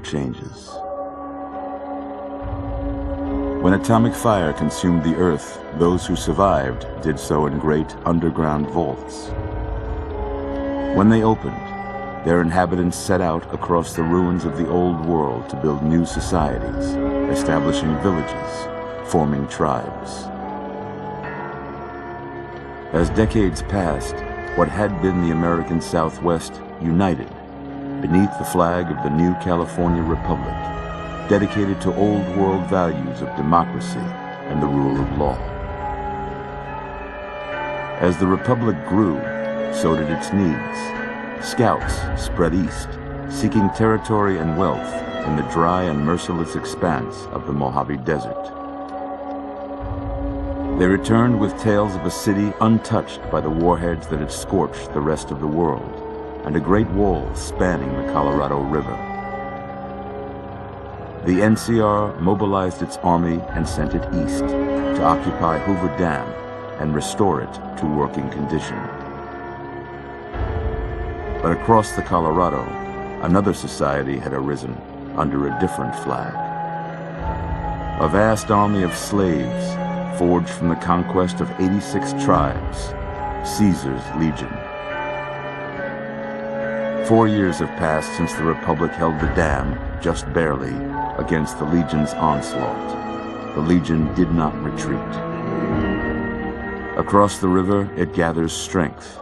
changes. When atomic fire consumed the Earth, those who survived did so in great underground vaults. When they opened, their inhabitants set out across the ruins of the old world to build new societies, establishing villages, forming tribes. As decades passed, what had been the American Southwest united beneath the flag of the new California Republic, dedicated to old world values of democracy and the rule of law. As the Republic grew, so did its needs. Scouts spread east, seeking territory and wealth in the dry and merciless expanse of the Mojave Desert. They returned with tales of a city untouched by the warheads that had scorched the rest of the world, and a great wall spanning the Colorado River. The NCR mobilized its army and sent it east to occupy Hoover Dam and restore it to working condition. But across the Colorado, another society had arisen under a different flag. A vast army of slaves forged from the conquest of 86 tribes, Caesar's Legion. 4 years have passed since the Republic held the dam, just barely, against the Legion's onslaught. The Legion did not retreat. Across the river, it gathers strength.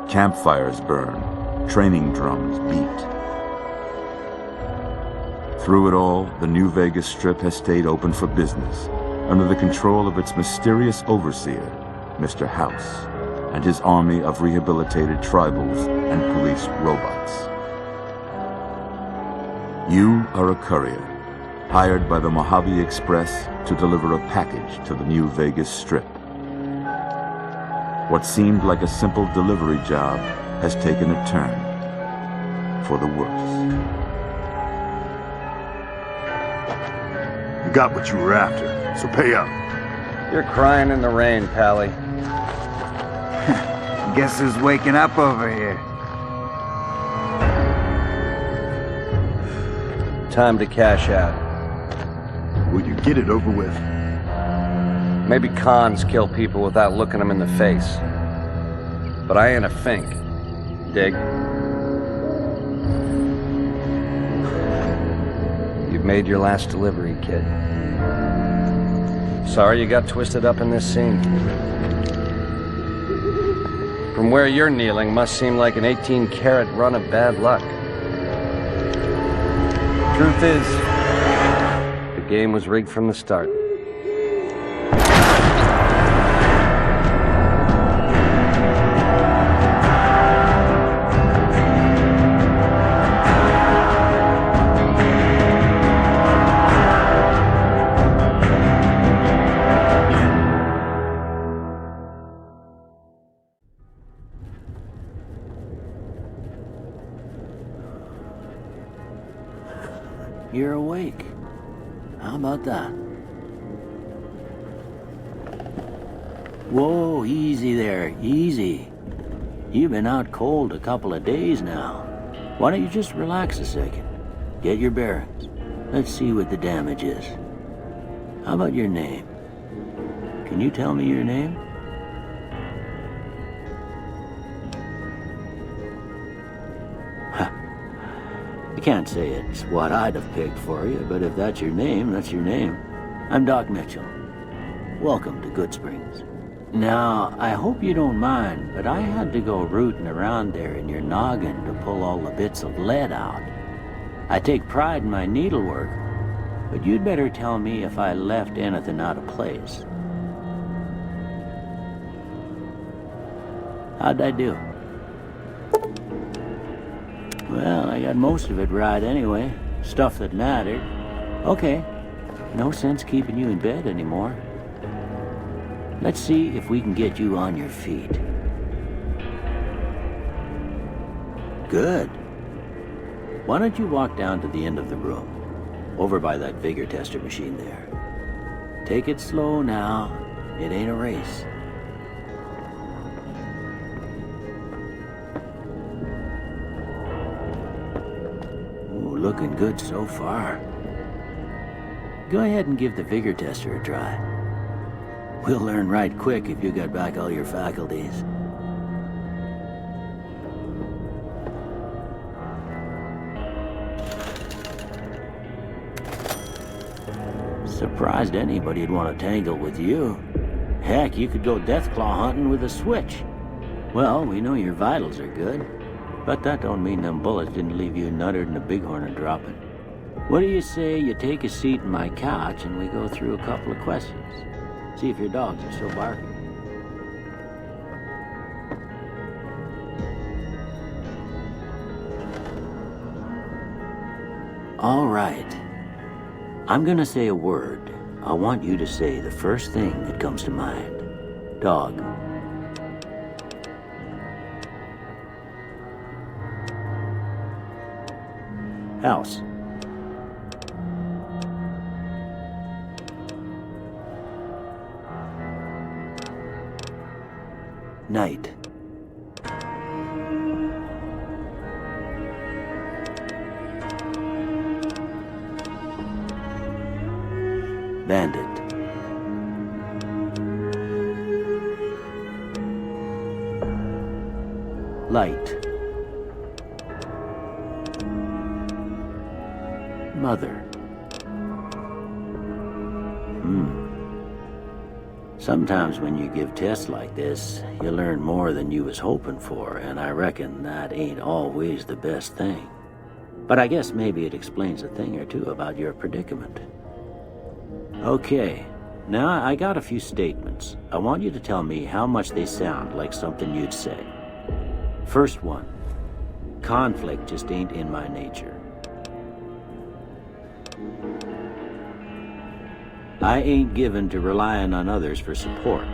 Campfires burn, training drums beat. Through it all, the New Vegas Strip has stayed open for business, under the control of its mysterious overseer, Mr. House, and his army of rehabilitated tribals and police robots. You are a courier, hired by the Mojave Express to deliver a package to the New Vegas Strip. What seemed like a simple delivery job has taken a turn for the worse. You got what you were after, so pay up. You're crying in the rain, Pally. Guess who's waking up over here? Time to cash out. Will you get it over with? Maybe cons kill people without looking them in the face. But I ain't a fink. Dig? You've made your last delivery, kid. Sorry you got twisted up in this scene. From where you're kneeling must seem like an 18-carat run of bad luck. Truth is, the game was rigged from the start. You're awake. How about that? Whoa, easy there, easy. You've been out cold a couple of days now. Why don't you just relax a second? Get your bearings. Let's see what the damage is. How about your name? Can you tell me your name? I can't say it's what I'd have picked for you, but if that's your name, that's your name. I'm Doc Mitchell. Welcome to Goodsprings. Now, I hope you don't mind, but I had to go rooting around there in your noggin to pull all the bits of lead out. I take pride in my needlework, but you'd better tell me if I left anything out of place. How'd I do? Well, I got most of it right anyway. Stuff that mattered. Okay. No sense keeping you in bed anymore. Let's see if we can get you on your feet. Good. Why don't you walk down to the end of the room, over by that vigor tester machine there. Take it slow now. It ain't a race. looking good so far. Go ahead and give the vigor tester a try. We'll learn right quick if you got back all your faculties. Surprised anybody'd want to tangle with you. Heck, you could go deathclaw hunting with a switch. Well, we know your vitals are good, but that don't mean them bullets didn't leave you nuttered and a bighorn a dropping. What do you say you take a seat in my couch and we go through a couple of questions? See if your dogs are still barking. All right. I'm gonna say a word. I want you to say the first thing that comes to mind. Dog. House. Night. Bandit. Light. Mother. Sometimes when you give tests like this, you learn more than you was hoping for, and I reckon that ain't always the best thing. But I guess maybe it explains a thing or two about your predicament. Okay, now I got a few statements. I want you to tell me how much they sound like something you'd say. First one, conflict just ain't in my nature. I ain't given to relying on others for support.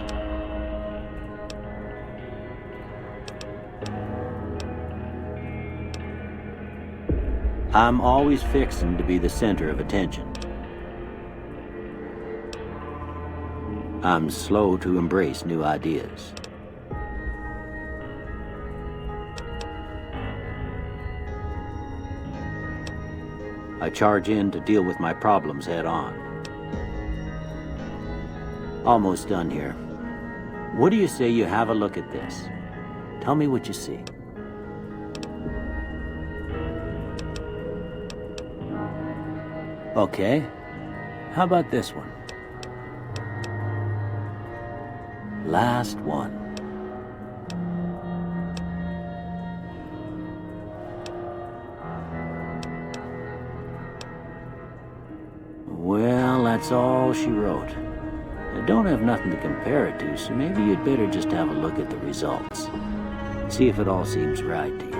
I'm always fixing to be the center of attention. I'm slow to embrace new ideas. I charge in to deal with my problems head on. Almost done here. What do you say you have a look at this? Tell me what you see. Okay. How about this one? Last one. Well, that's all she wrote. I don't have nothing to compare it to, so maybe you'd better just have a look at the results. See if it all seems right to you.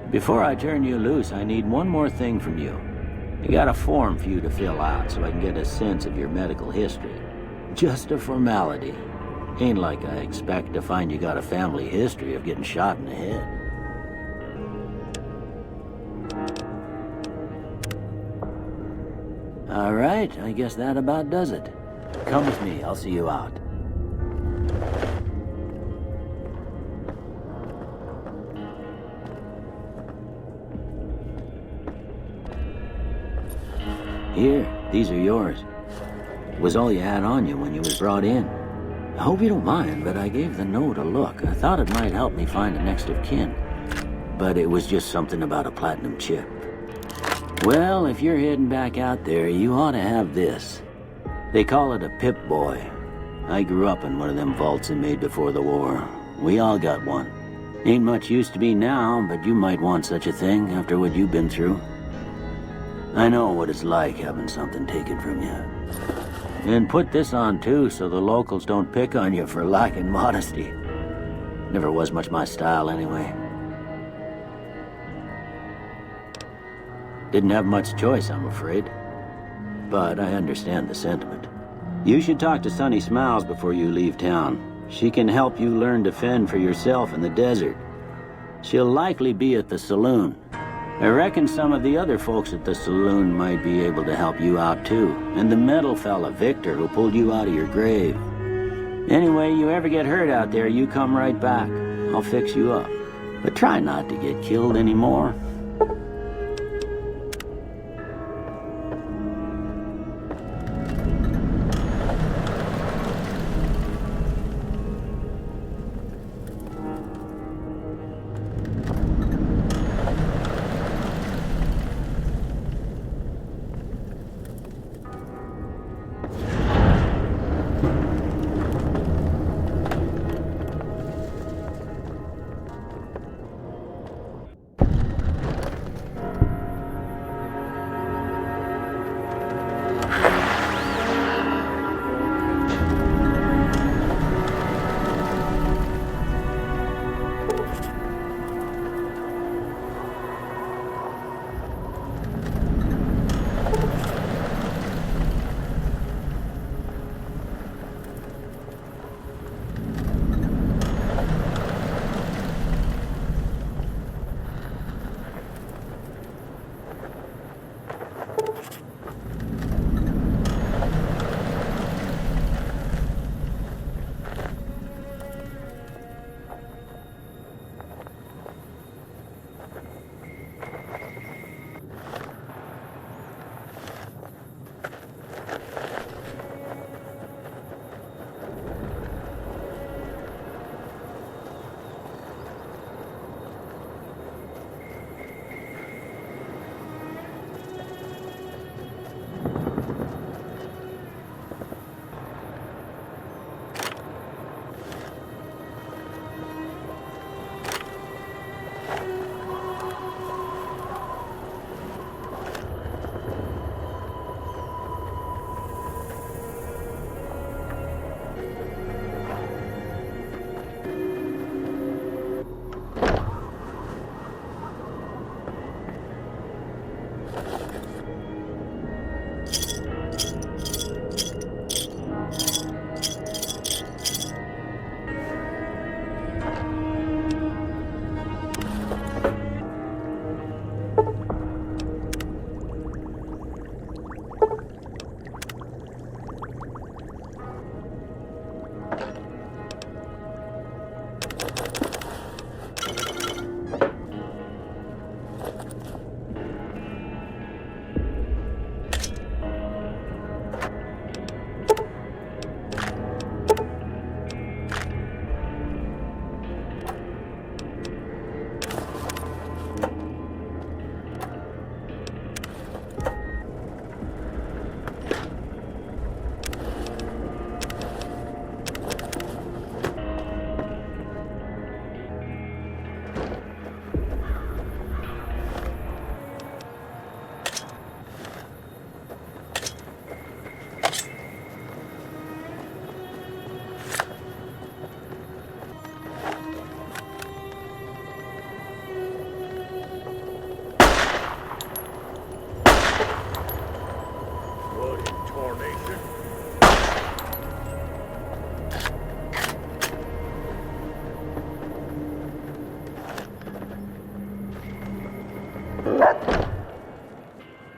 Before I turn you loose, I need one more thing from you. I got a form for you to fill out so I can get a sense of your medical history. Just a formality. Ain't like I expect to find you got a family history of getting shot in the head. All right, I guess that about does it. Come with me, I'll see you out. Here, these are yours. Was all you had on you when you was brought in. I hope you don't mind, but I gave the note a look. I thought it might help me find a next of kin. But it was just something about a platinum chip. Well, if you're heading back out there, you ought to have this. They call it a Pip-Boy. I grew up in one of them vaults they made before the war. We all got one. Ain't much use to me now, but you might want such a thing after what you've been through. I know what it's like having something taken from you. And put this on too, so the locals don't pick on you for lacking modesty. Never was much my style anyway. Didn't have much choice, I'm afraid. But I understand the sentiment. You should talk to Sunny Smiles before you leave town. She can help you learn to fend for yourself in the desert. She'll likely be at the saloon. I reckon some of the other folks at the saloon might be able to help you out too. And the metal fella, Victor, who pulled you out of your grave. Anyway, you ever get hurt out there, you come right back. I'll fix you up. But try not to get killed anymore.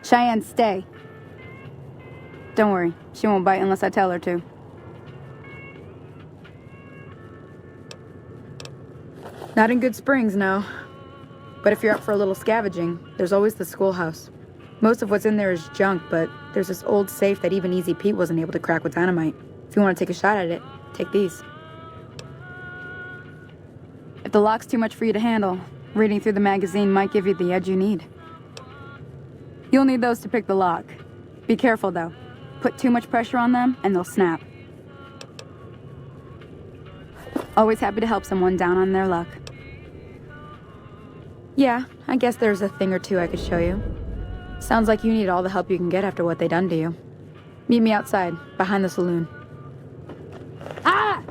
Cheyenne, stay. Don't worry, she won't bite unless I tell her to. Not in Goodsprings, no. But if you're up for a little scavenging, there's always the schoolhouse. Most of what's in there is junk, but there's this old safe that even Easy Pete wasn't able to crack with dynamite. If you want to take a shot at it, take these. If the lock's too much for you to handle, reading through the magazine might give you the edge you need. You'll need those to pick the lock. Be careful, though. Put too much pressure on them, and they'll snap. Always happy to help someone down on their luck. Yeah, I guess there's a thing or two I could show you. Sounds like you need all the help you can get after what they done to you. Meet me outside, behind the saloon. Ah!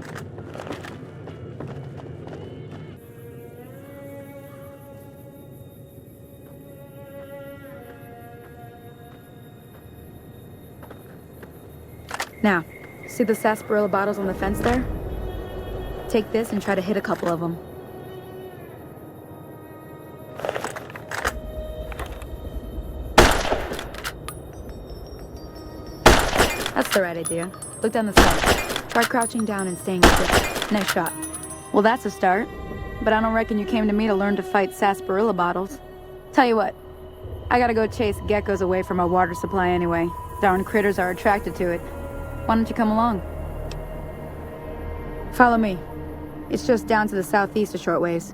Now, see the sarsaparilla bottles on the fence there? Take this and try to hit a couple of them. That's the right idea. Look down the side. Try crouching down and staying still. Nice shot. Well, that's a start. But I don't reckon you came to me to learn to fight sarsaparilla bottles. Tell you what, I gotta go chase geckos away from our water supply anyway. Darn critters are attracted to it. Why don't you come along? Follow me. It's just down to the southeast a short ways.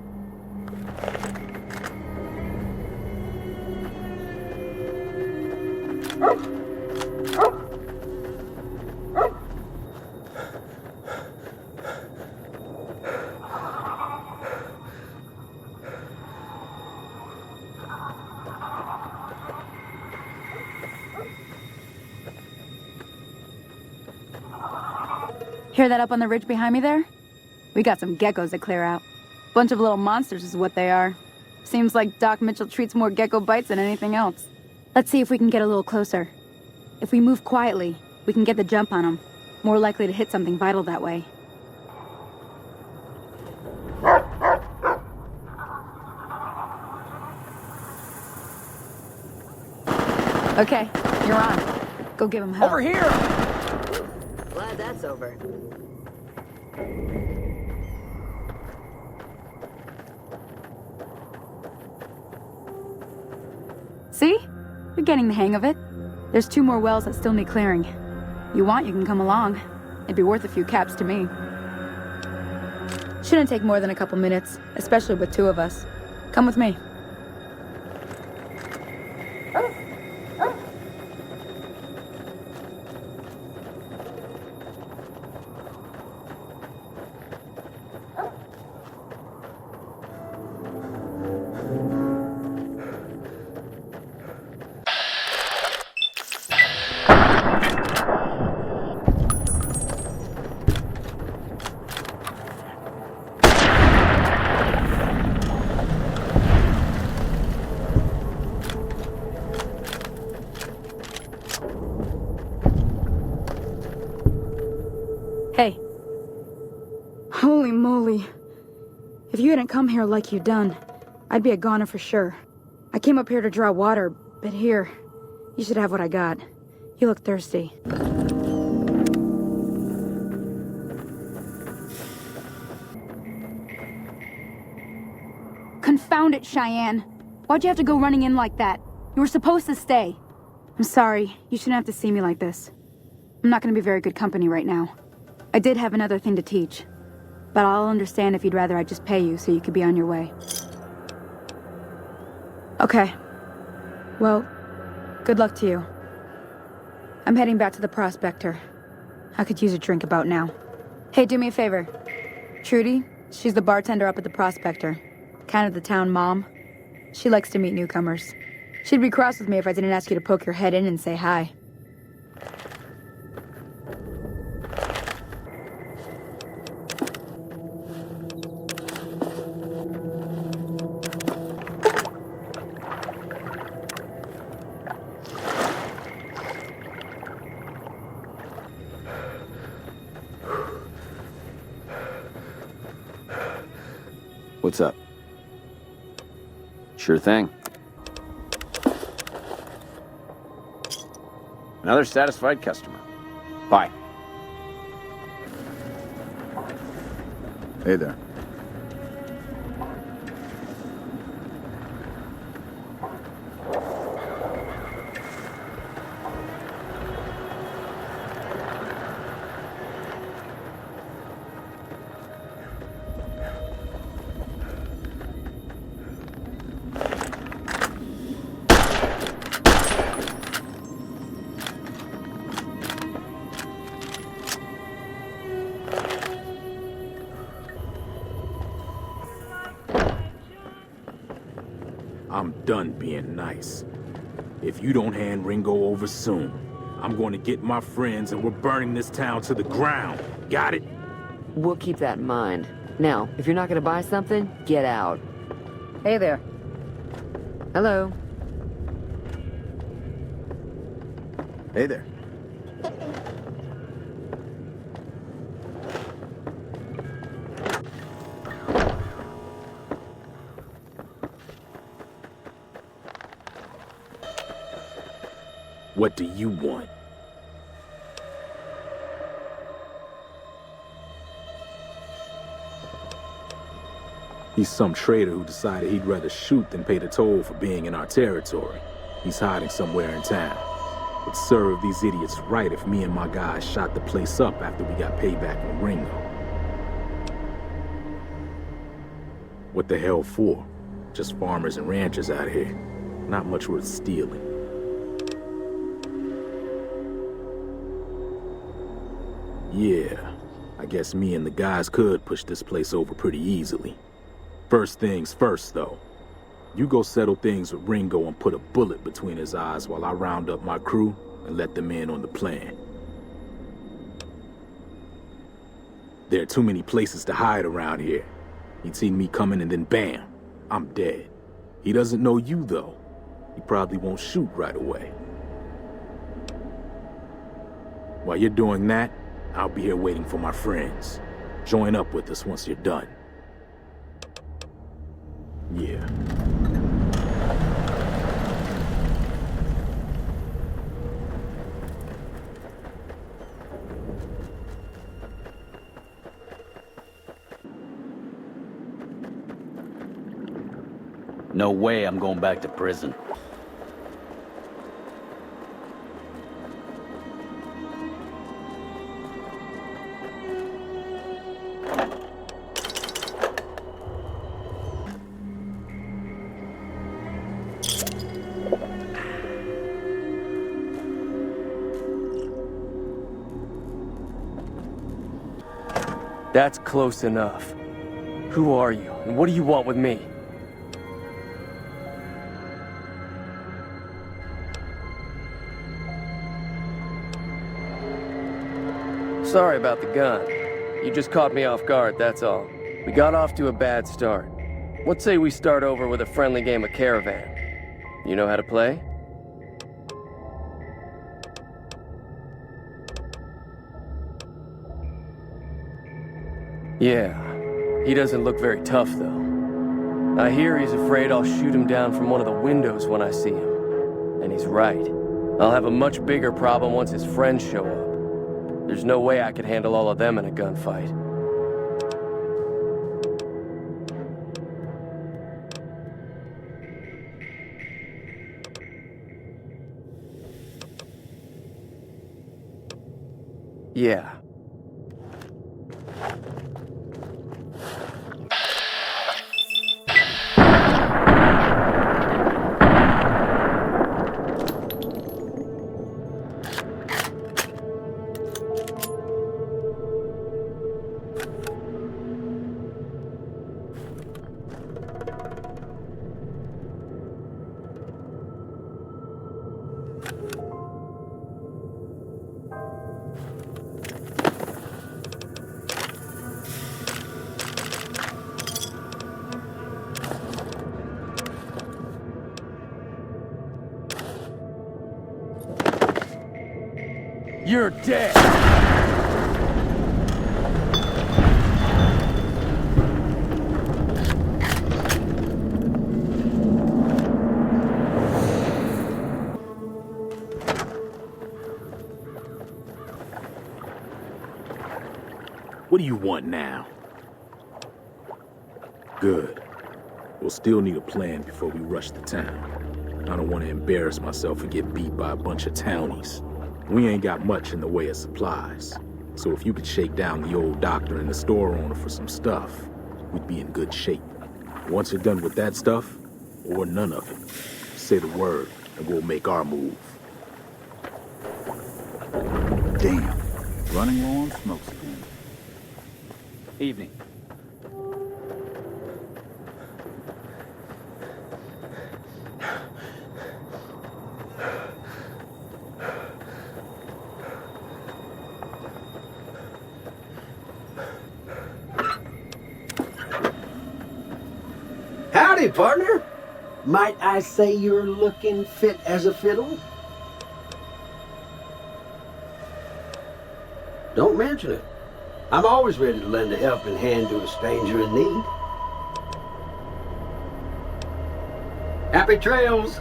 Hear that up on the ridge behind me there? We got some geckos to clear out. Bunch of little monsters is what they are. Seems like Doc Mitchell treats more gecko bites than anything else. Let's see if we can get a little closer. If we move quietly, we can get the jump on them. More likely to hit something vital that way. Okay, you're on. Go give him hell. Over here! Glad that's over. See? You're getting the hang of it. There's 2 more wells that still need clearing. You want, you can come along. It'd be worth a few caps to me. Shouldn't take more than a couple minutes, especially with 2 of us. Come with me. Hey. Holy moly. If you hadn't come here like you done, I'd be a goner for sure. I came up here to draw water, but here, you should have what I got. You look thirsty. Confound it, Cheyenne. Why'd you have to go running in like that? You were supposed to stay. I'm sorry. You shouldn't have to see me like this. I'm not gonna be very good company right now. I did have another thing to teach, but I'll understand if you'd rather I just pay you so you could be on your way. Okay. Well, good luck to you. I'm heading back to the Prospector. I could use a drink about now. Hey, do me a favor. Trudy, she's the bartender up at the Prospector. Kind of the town mom. She likes to meet newcomers. She'd be cross with me if I didn't ask you to poke your head in and say hi. What's up? Sure thing. Another satisfied customer. Bye. Hey there. I'm done being nice. If you don't hand Ringo over soon, I'm going to get my friends and we're burning this town to the ground. Got it? We'll keep that in mind. Now, if you're not gonna buy something, get out. Hey there. Hello. Hey there. What do you want? He's some trader who decided he'd rather shoot than pay the toll for being in our territory. He's hiding somewhere in town. Would serve these idiots right if me and my guys shot the place up after we got payback on Ringo. What the hell for? Just farmers and ranchers out here. Not much worth stealing. Yeah, I guess me and the guys could push this place over pretty easily. First things first, though. You go settle things with Ringo and put a bullet between his eyes while I round up my crew and let them in on the plan. There are too many places to hide around here. He'd seen me coming and then bam, I'm dead. He doesn't know you, though. He probably won't shoot right away. While you're doing that, I'll be here waiting for my friends. Join up with us once you're done. Yeah. No way I'm going back to prison. That's close enough. Who are you, and what do you want with me? Sorry about the gun. You just caught me off guard, that's all. We got off to a bad start. What say we start over with a friendly game of Caravan? You know how to play? Yeah, he doesn't look very tough, though. I hear he's afraid I'll shoot him down from one of the windows when I see him. And he's right. I'll have a much bigger problem once his friends show up. There's no way I could handle all of them in a gunfight. Yeah. You're dead! What do you want now? Good. We'll still need a plan before we rush the town. I don't want to embarrass myself and get beat by a bunch of townies. We ain't got much in the way of supplies. So if you could shake down the old doctor and the store owner for some stuff, we'd be in good shape. Once you're done with that stuff, or none of it, say the word and we'll make our move. Damn. Running low on smokes again. Evening. Howdy, partner. Might I say you're looking fit as a fiddle? Don't mention it. I'm always ready to lend a helping hand to a stranger in need. Happy trails.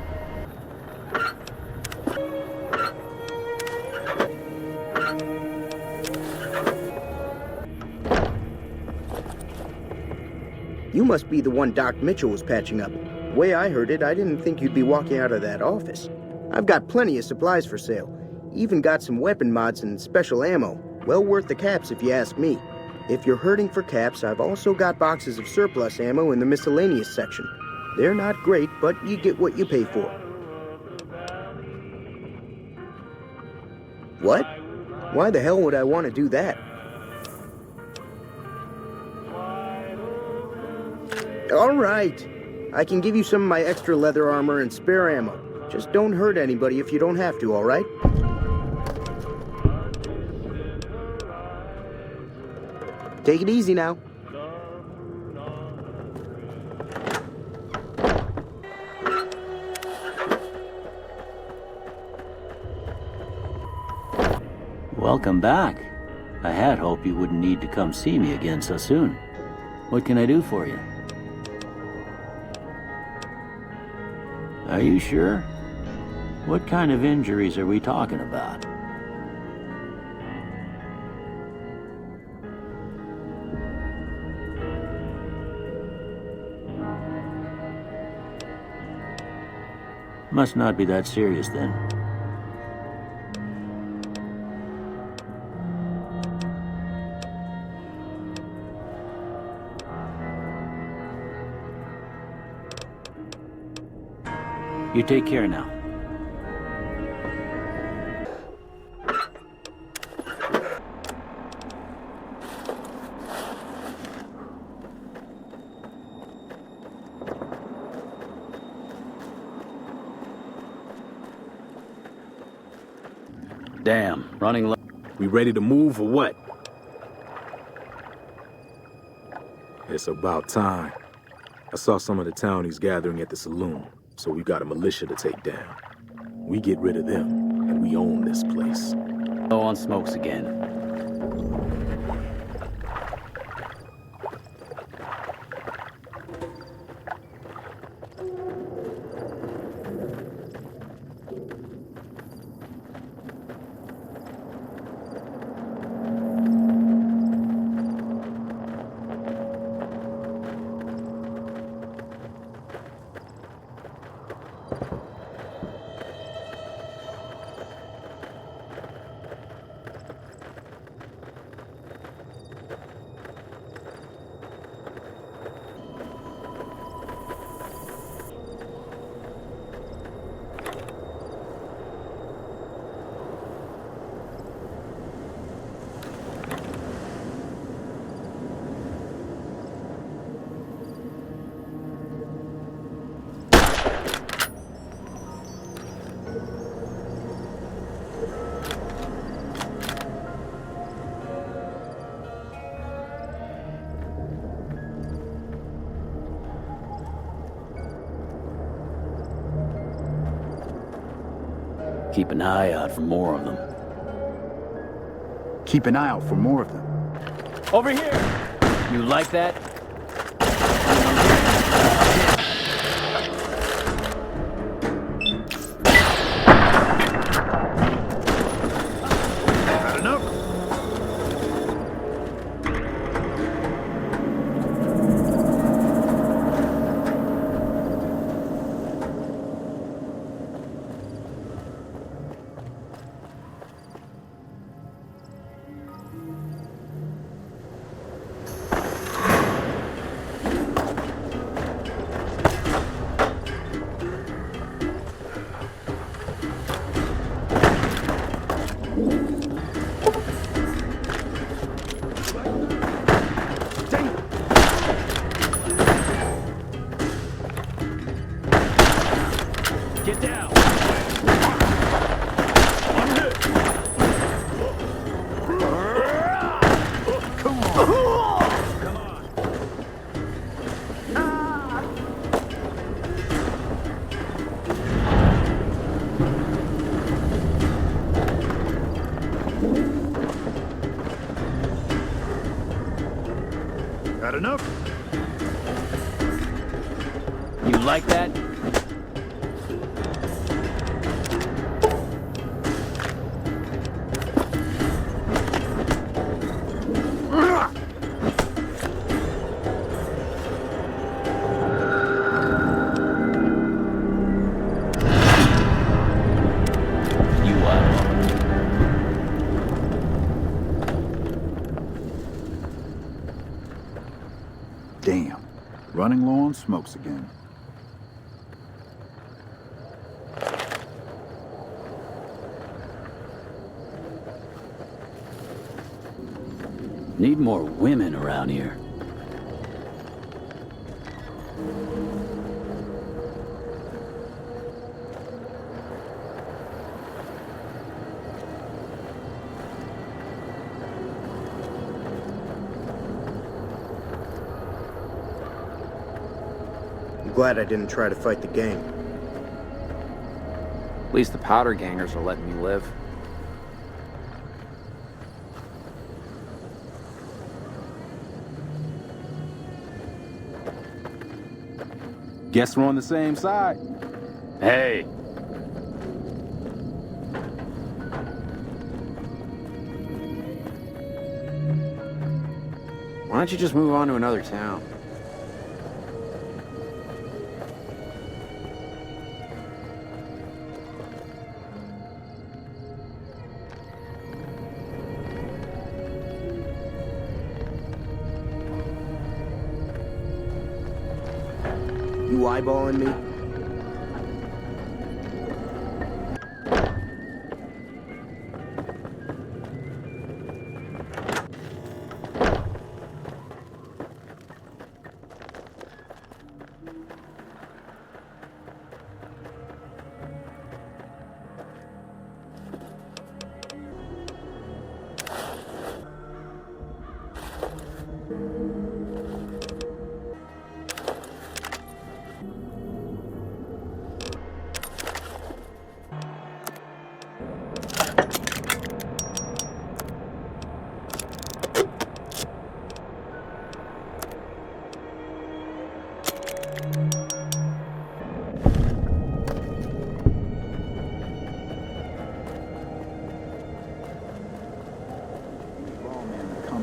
You must be the one Doc Mitchell was patching up. The way I heard it, I didn't think you'd be walking out of that office. I've got plenty of supplies for sale. Even got some weapon mods and special ammo. Well worth the caps if you ask me. If you're hurting for caps, I've also got boxes of surplus ammo in the miscellaneous section. They're not great, but you get what you pay for. What? Why the hell would I want to do that? All right. I can give you some of my extra leather armor and spare ammo. Just don't hurt anybody if you don't have to, all right? Take it easy now. Welcome back. I had hoped you wouldn't need to come see me again so soon. What can I do for you? Are you sure? What kind of injuries are we talking about? Must not be that serious then. You take care now. Damn, running low. We ready to move or what? It's about time. I saw some of the townies gathering at the saloon, so we got a militia to take down. We get rid of them, and we own this place. Low on smokes again. Keep an eye out for more of them. Keep an eye out for more of them. Over here! You like that? Had enough? Get down! Had enough? You like that? Running low on smokes again. Need more women around here. I'm glad I didn't try to fight the gang. At least the powder gangers are letting me live. Guess we're on the same side. Hey! Why don't you just move on to another town? You eyeballing me?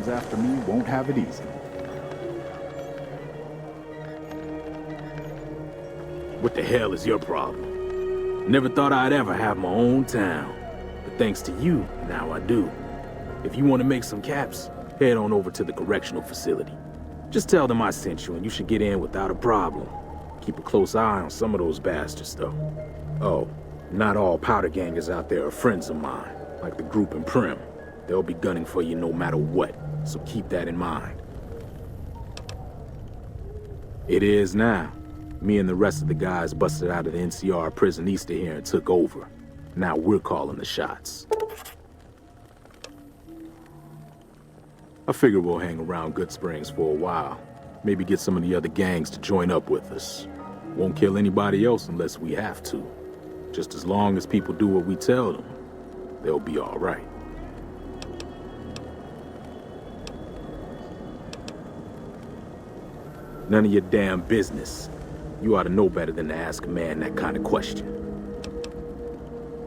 After me won't have it easy. What the hell is your problem? Never thought I'd ever have my own town. But thanks to you, now I do. If you want to make some caps, head on over to the correctional facility. Just tell them I sent you and you should get in without a problem. Keep a close eye on some of those bastards, though. Oh, not all powder gangers out there are friends of mine, like the group in Prim. They'll be gunning for you no matter what, so keep that in mind. It is now. Me and the rest of the guys busted out of the NCR prison east of here and took over. Now we're calling the shots. I figure we'll hang around Goodsprings for a while. Maybe get some of the other gangs to join up with us. Won't kill anybody else unless we have to. Just as long as people do what we tell them, they'll be all right. None of your damn business. You ought to know better than to ask a man that kind of question.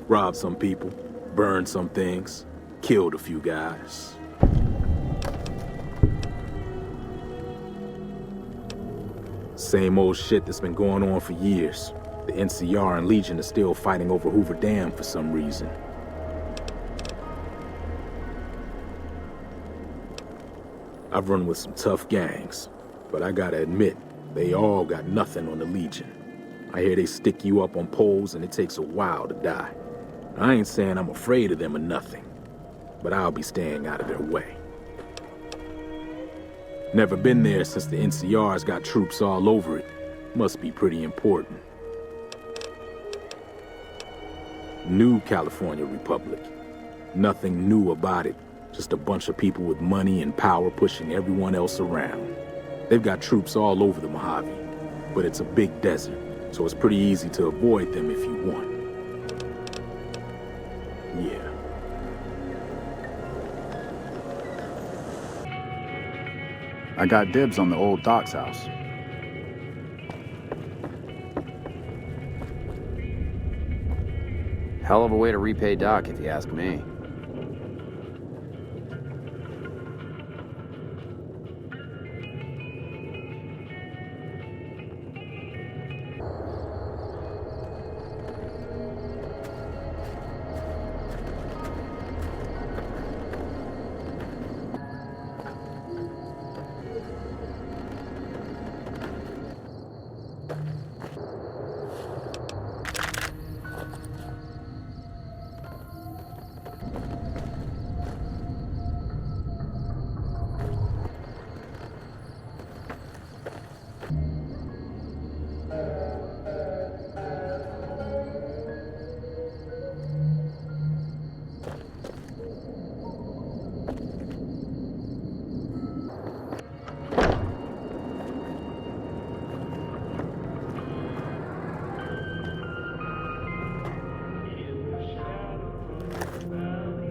Robbed some people, burned some things, killed a few guys. Same old shit that's been going on for years. The NCR and Legion are still fighting over Hoover Dam for some reason. I've run with some tough gangs. But I gotta admit, they all got nothing on the Legion. I hear they stick you up on poles and it takes a while to die. I ain't saying I'm afraid of them or nothing, but I'll be staying out of their way. Never been there since the NCR's got troops all over it. Must be pretty important. New California Republic. Nothing new about it. Just a bunch of people with money and power pushing everyone else around. They've got troops all over the Mojave, but it's a big desert, so it's pretty easy to avoid them if you want. Yeah. I got dibs on the old Doc's house. Hell of a way to repay Doc, if you ask me.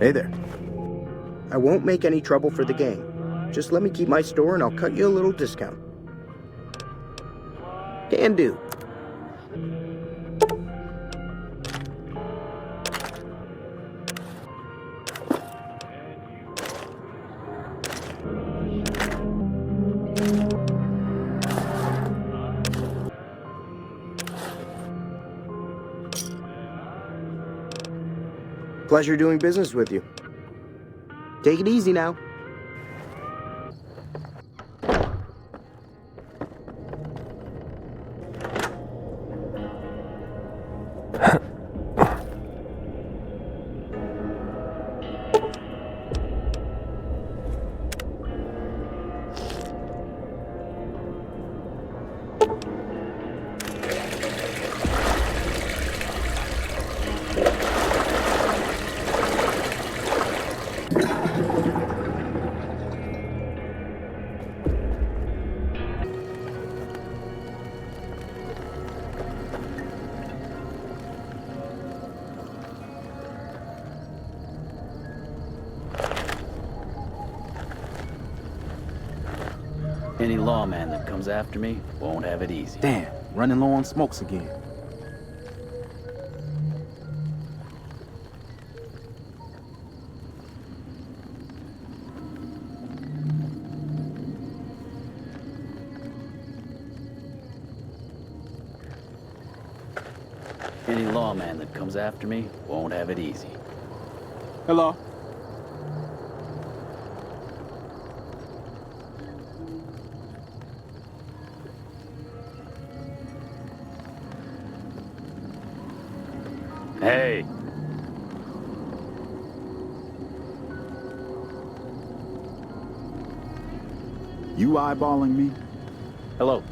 Hey there. I won't make any trouble for the gang. Just let me keep my store and I'll cut you a little discount. Can do. Pleasure doing business with you. Take it easy now. Any lawman that comes after me won't have it easy. Damn, running low on smokes again. Any lawman that comes after me won't have it easy. Hello? Hey! You eyeballing me? Hello.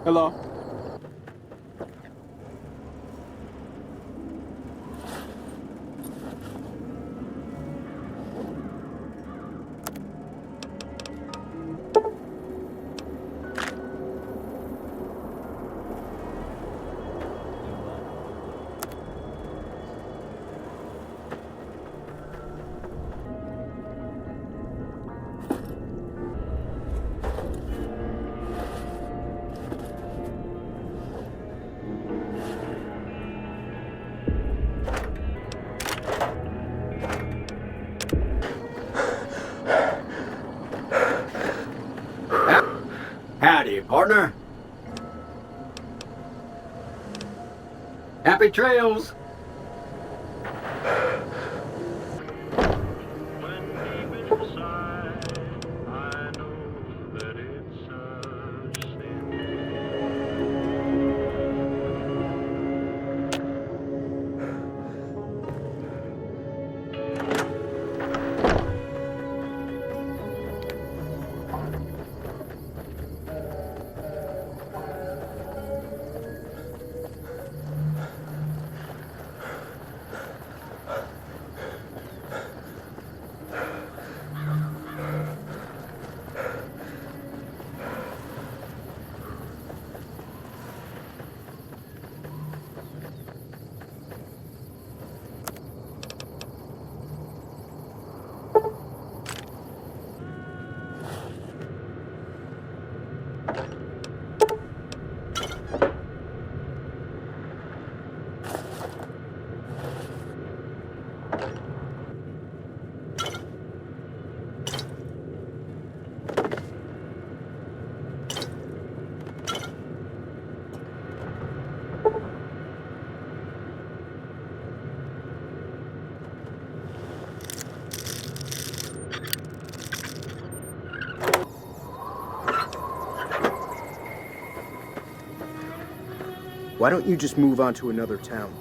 Hello? Howdy, partner. Happy trails. Why don't you just move on to another town?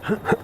Uh-huh.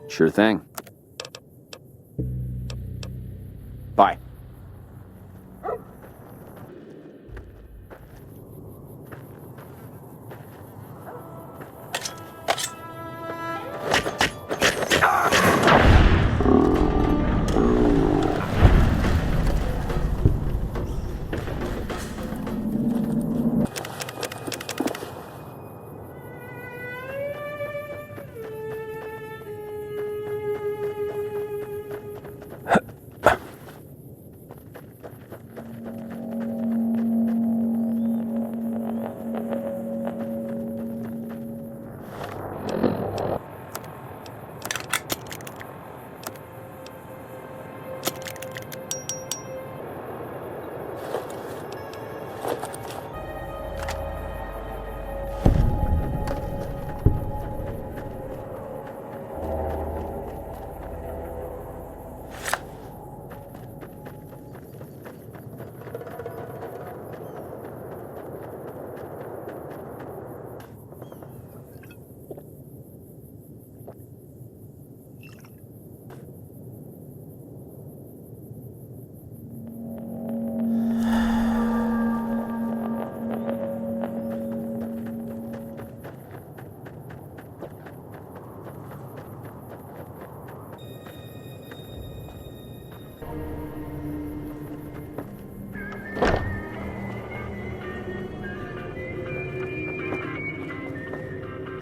Sure thing. Bye.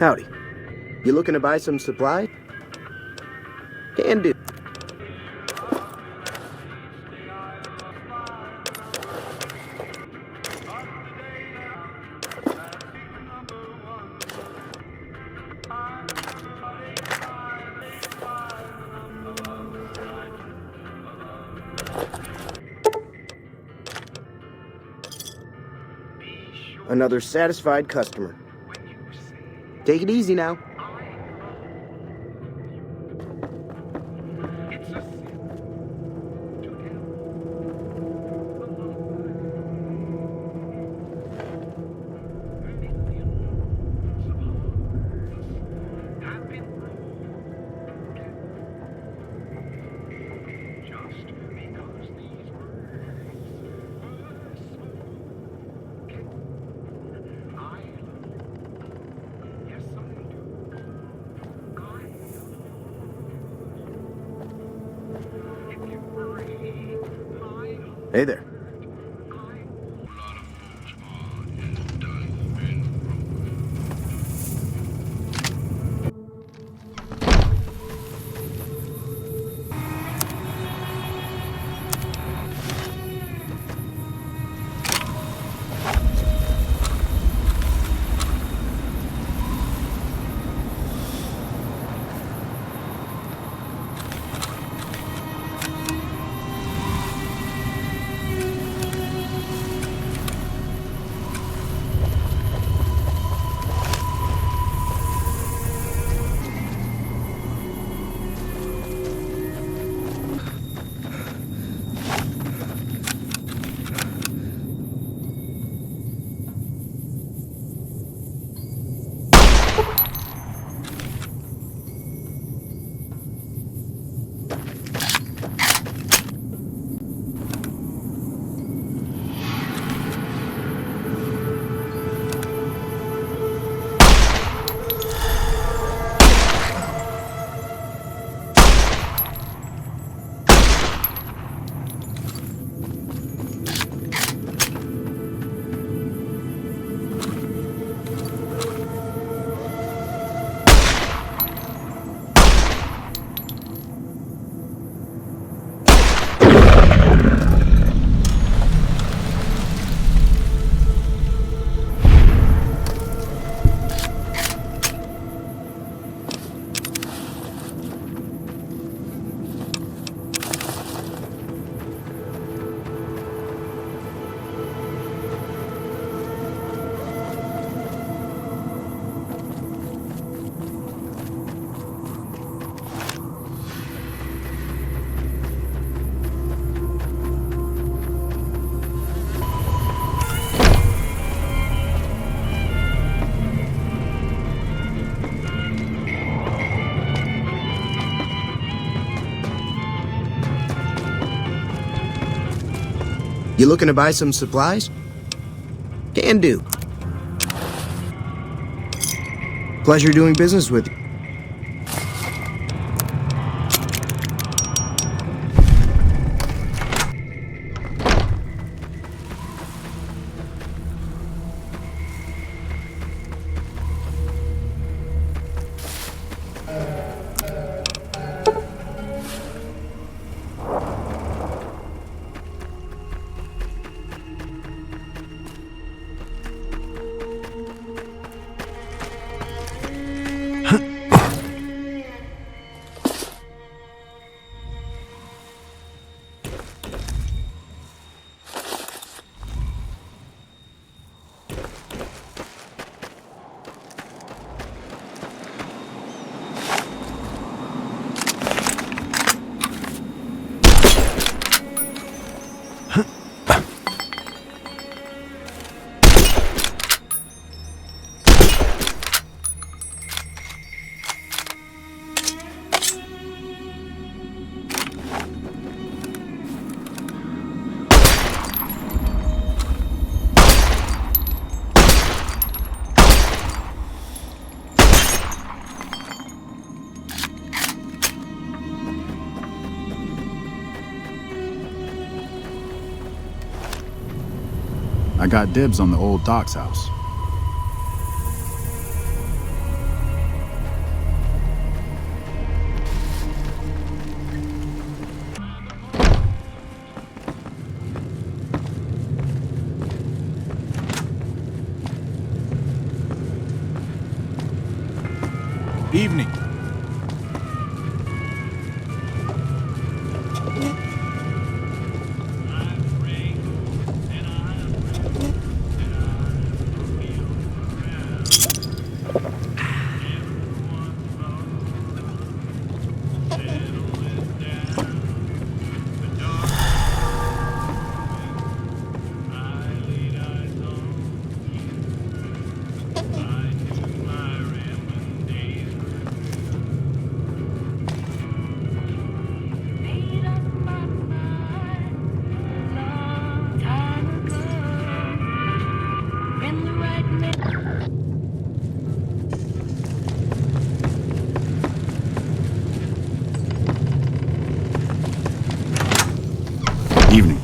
Howdy. You looking to buy some supplies? Can do. Another satisfied customer. Take it easy now. Hey there. You looking to buy some supplies? Can do. Pleasure doing business with you. I got dibs on the old Doc's house. Evening.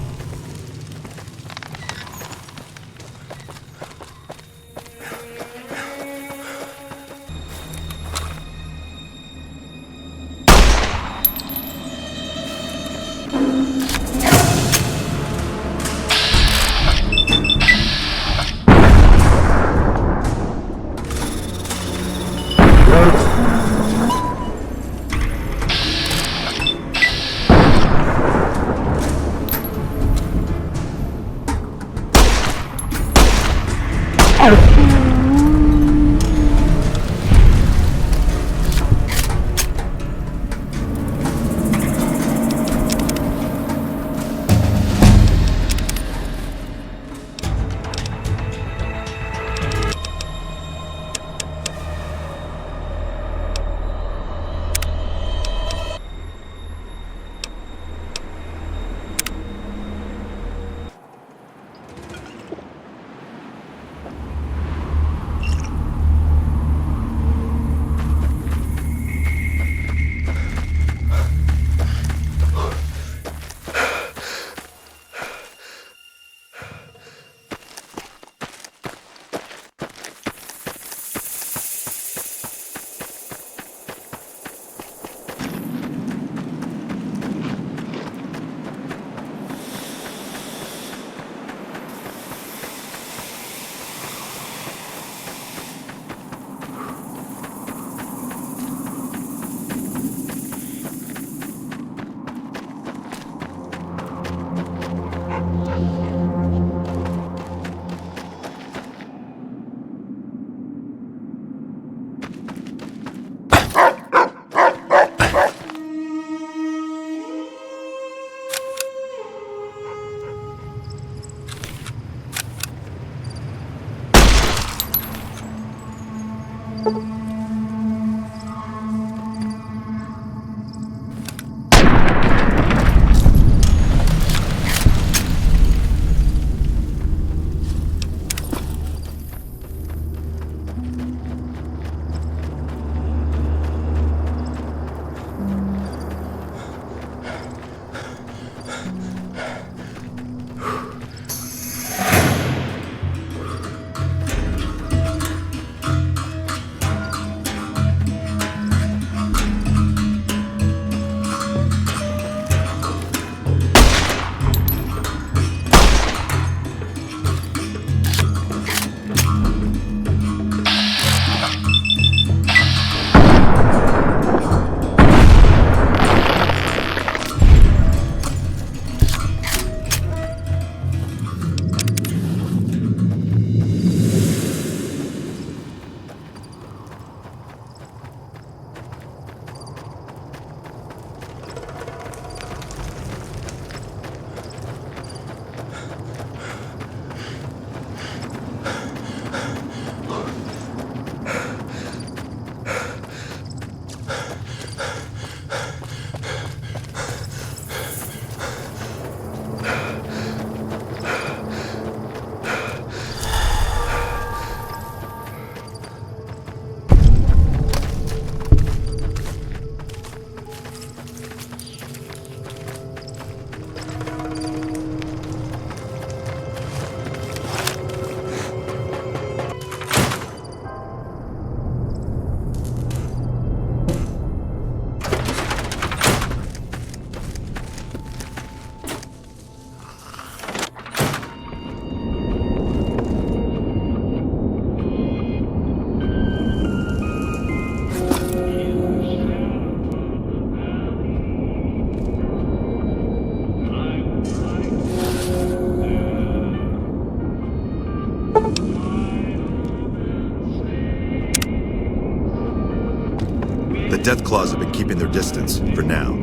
The Death Claws have been keeping their distance, for now.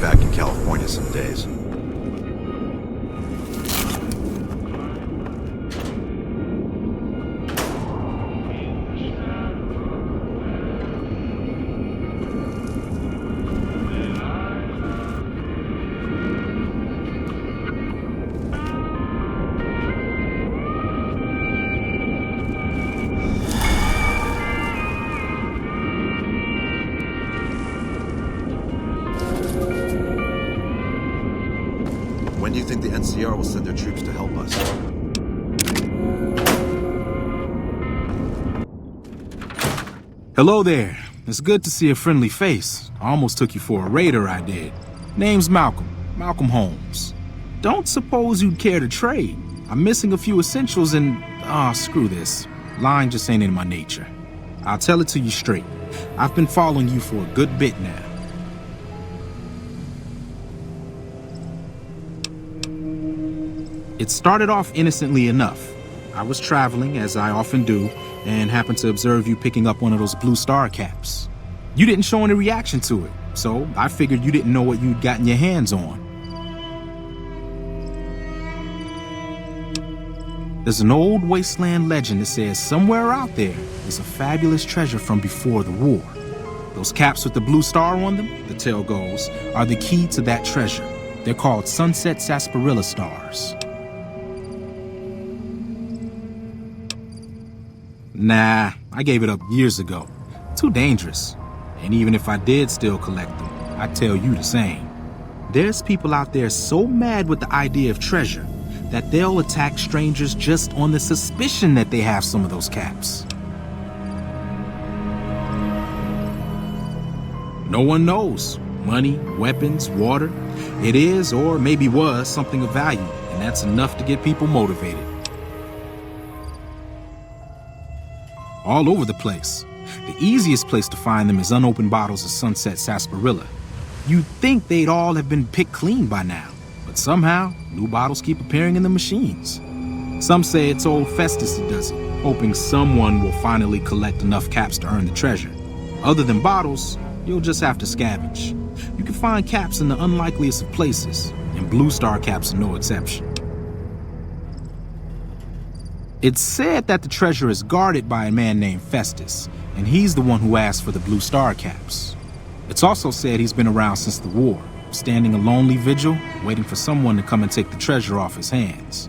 Back in California some days. will send their troops to help us. Hello there. It's good to see a friendly face. I almost took you for a raider, I did. Name's Malcolm. Malcolm Holmes. Don't suppose you'd care to trade? I'm missing a few essentials and... screw this. Lying just ain't in my nature. I'll tell it to you straight. I've been following you for a good bit now. It started off innocently enough. I was traveling, as I often do, and happened to observe you picking up one of those blue star caps. You didn't show any reaction to it, so I figured you didn't know what you'd gotten your hands on. There's an old wasteland legend that says somewhere out there is a fabulous treasure from before the war. Those caps with the blue star on them, the tale goes, are the key to that treasure. They're called sunset sarsaparilla stars. Nah, I gave it up years ago. Too dangerous. And even if I did still collect them, I'd tell you the same. There's people out there so mad with the idea of treasure that they'll attack strangers just on the suspicion that they have some of those caps. No one knows. Money, weapons, water. It is, or maybe was, something of value, and that's enough to get people motivated. All over the place. The easiest place to find them is unopened bottles of sunset sarsaparilla. You'd think they'd all have been picked clean by now, but somehow, new bottles keep appearing in the machines. Some say it's old Festus that does it, hoping someone will finally collect enough caps to earn the treasure. Other than bottles, you'll just have to scavenge. You can find caps in the unlikeliest of places, and blue star caps are no exception. It's said that the treasure is guarded by a man named Festus, and he's the one who asked for the blue star caps. It's also said he's been around since the war, standing a lonely vigil, waiting for someone to come and take the treasure off his hands.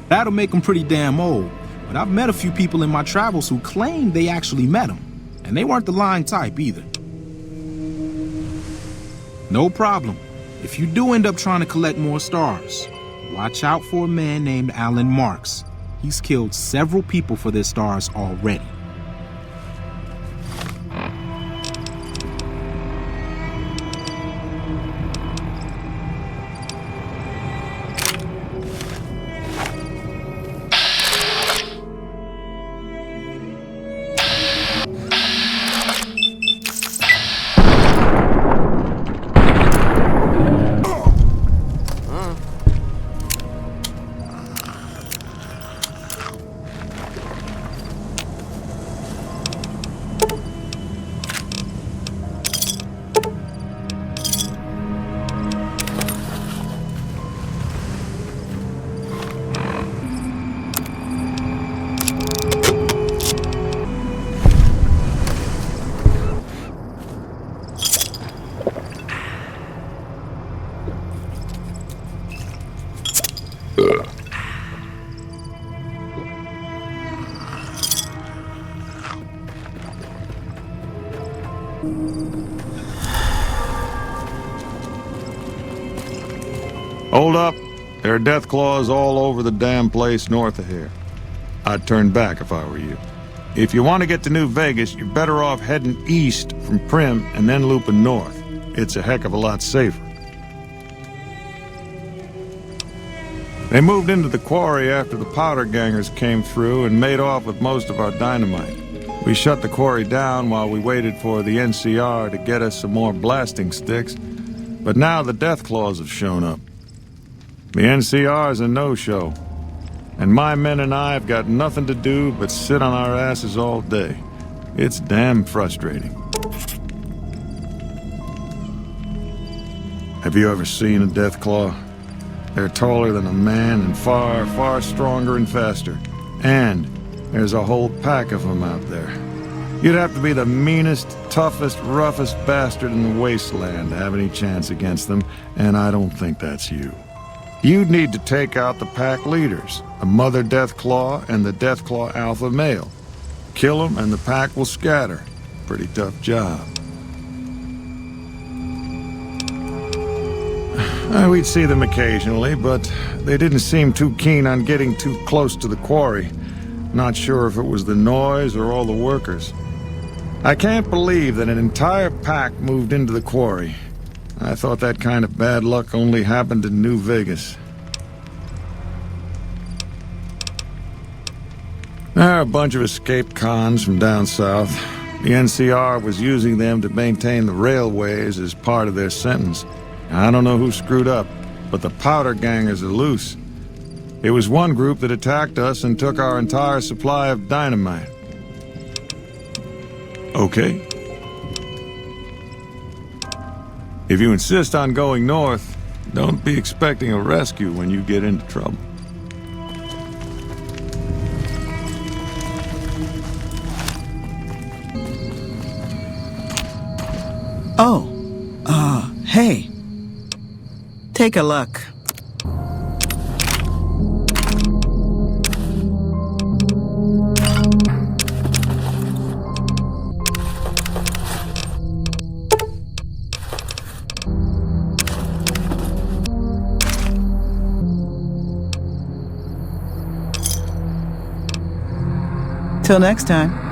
That'll make him pretty damn old, but I've met a few people in my travels who claim they actually met him, and they weren't the lying type either. No problem. If you do end up trying to collect more stars, watch out for a man named Alan Marks. He's killed several people for their stars already. Hold up. There are death claws all over the damn place north of here. I'd turn back if I were you. If you want to get to New Vegas, you're better off heading east from Prim and then looping north. It's a heck of a lot safer. They moved into the quarry after the powder gangers came through and made off with most of our dynamite. We shut the quarry down while we waited for the NCR to get us some more blasting sticks, but now the death claws have shown up. The NCR's a no-show, and my men and I have got nothing to do but sit on our asses all day. It's damn frustrating. Have you ever seen a death claw? They're taller than a man and far, far stronger and faster. And there's a whole pack of them out there. You'd have to be the meanest, toughest, roughest bastard in the wasteland to have any chance against them, and I don't think that's you. You'd need to take out the pack leaders, the Mother Deathclaw and the Deathclaw Alpha Male. Kill them and the pack will scatter. Pretty tough job. We'd see them occasionally, but they didn't seem too keen on getting too close to the quarry. Not sure if it was the noise or all the workers. I can't believe that an entire pack moved into the quarry. I thought that kind of bad luck only happened in New Vegas. There are a bunch of escaped cons from down south. The NCR was using them to maintain the railways as part of their sentence. I don't know who screwed up, but the powder gangers are loose. It was one group that attacked us and took our entire supply of dynamite. Okay. If you insist on going north, don't be expecting a rescue when you get into trouble. Oh, hey. Take a look. Till next time.